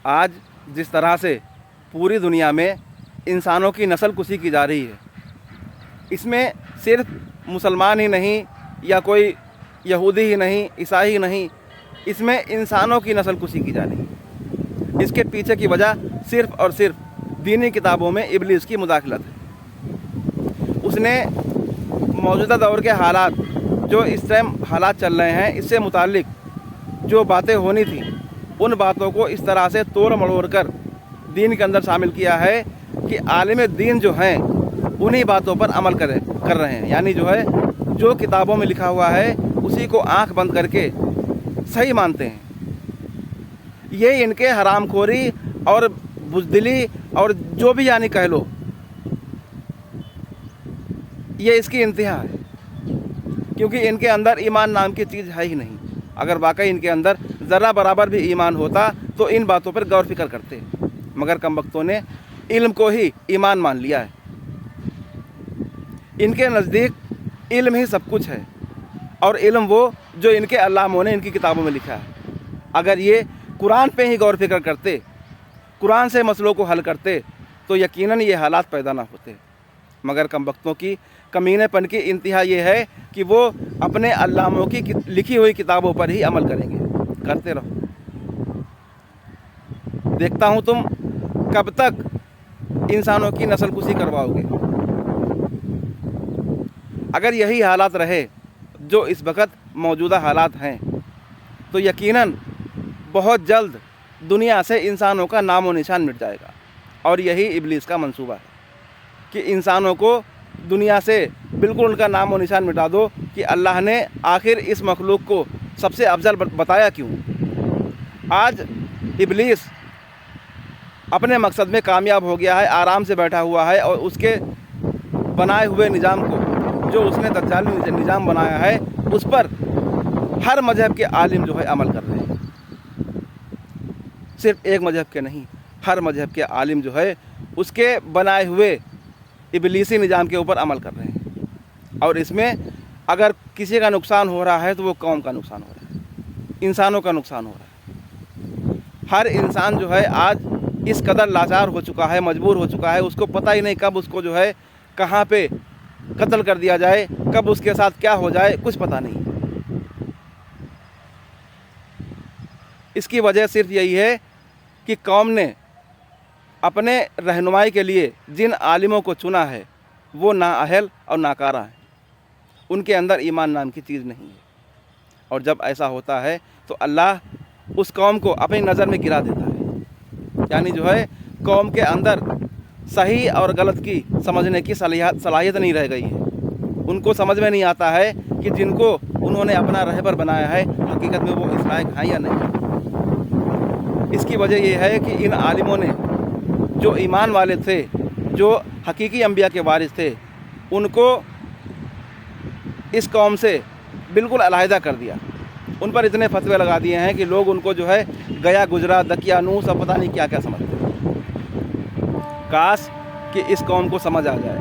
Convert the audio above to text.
آج جس طرح سے پوری دنیا میں انسانوں کی نسل کشی کی جا رہی ہے، اس میں صرف مسلمان ہی نہیں یا کوئی یہودی ہی نہیں، عیسائی ہی نہیں، اس میں انسانوں کی نسل کشی کی جا رہی ہے۔ اس کے پیچھے کی وجہ صرف اور صرف دینی کتابوں میں ابلیس کی مداخلت ہے۔ اس نے موجودہ دور کے حالات، جو اس ٹائم حالات چل رہے ہیں، اس سے متعلق جو باتیں ہونی تھیں، ان باتوں کو اس طرح سے توڑ مڑوڑ کر دین کے اندر شامل کیا ہے کہ عالم دین جو ہیں انہی باتوں پر عمل کر رہے ہیں، یعنی جو کتابوں میں لکھا ہوا ہے اسی کو آنکھ بند کر کے صحیح مانتے ہیں۔ یہ ان کے حرام خوری اور بزدلی اور جو بھی یعنی کہہ لو، یہ اس کی انتہا ہے، کیونکہ ان کے اندر ایمان نام کی چیز ہے ہی نہیں۔ اگر واقعی ان کے اندر ذرہ برابر بھی ایمان ہوتا تو ان باتوں پر غور فکر کرتے، مگر کم بختوں نے علم کو ہی ایمان مان لیا ہے۔ ان کے نزدیک علم ہی سب کچھ ہے، اور علم وہ جو ان کے علاموں نے ان کی کتابوں میں لکھا ہے۔ اگر یہ قرآن پہ ہی غور فکر کرتے، قرآن سے مسئلوں کو حل کرتے تو یقیناً یہ حالات پیدا نہ ہوتے، مگر کم بختوں کی کمینے پن کی انتہا یہ ہے کہ وہ اپنے علاموں کی لکھی ہوئی کتابوں پر ہی عمل کریں گے۔ کرتے رہو، دیکھتا ہوں تم کب تک انسانوں کی نسل کشی کرواؤ گے۔ اگر یہی حالات رہے جو اس وقت موجودہ حالات ہیں تو یقیناً بہت جلد دنیا سے انسانوں کا نام و نشان مٹ جائے گا، اور یہی ابلیس کا منصوبہ ہے کہ انسانوں کو دنیا سے بالکل ان کا نام و نشان مٹا دو کہ اللہ نے آخر اس مخلوق کو سب سے افضل بتایا کیوں۔ آج ابلیس اپنے مقصد میں کامیاب ہو گیا ہے، آرام سے بیٹھا ہوا ہے، اور اس کے بنائے ہوئے نظام کو، جو اس نے دجالی نظام بنایا ہے، اس پر ہر مذہب کے عالم جو ہے عمل کر رہے ہیں۔ صرف ایک مذہب کے نہیں، ہر مذہب کے عالم جو ہے اس کے بنائے ہوئے ابلیسی نظام کے اوپر عمل کر رہے ہیں، اور اس میں اگر کسی کا نقصان ہو رہا ہے تو وہ قوم کا نقصان ہو رہا ہے، انسانوں کا نقصان ہو رہا ہے۔ ہر انسان جو ہے آج اس قدر لاچار ہو چکا ہے، مجبور ہو چکا ہے، اس کو پتہ ہی نہیں کب اس کو جو ہے کہاں پہ قتل کر دیا جائے، کب اس کے ساتھ کیا ہو جائے، کچھ پتہ نہیں۔ اس کی وجہ صرف یہی ہے کہ قوم نے اپنے رہنمائی کے لیے جن عالموں کو چنا ہے وہ نااہل اور ناکارہ ہیں، ان کے اندر ایمان نام کی چیز نہیں ہے، اور جب ایسا ہوتا ہے تو اللہ اس قوم کو اپنی نظر میں گرا دیتا ہے، یعنی جو ہے قوم کے اندر صحیح اور غلط کی سمجھنے کی صلاحیت نہیں رہ گئی ہے۔ ان کو سمجھ میں نہیں آتا ہے کہ جن کو انہوں نے اپنا رہبر بنایا ہے حقیقت میں وہ اس لائق ہیں یا نہیں۔ اس کی وجہ یہ ہے کہ ان عالموں نے جو ایمان والے تھے، جو حقیقی انبیاء کے وارث تھے، ان کو اس قوم سے بالکل علیحدہ کر دیا۔ ان پر اتنے فتوے لگا دیے ہیں کہ لوگ ان کو جو ہے گیا گزرا، دقیانوس اور پتہ نہیں کیا کیا سمجھتے ہیں۔ کاش کہ اس قوم کو سمجھ آ جائے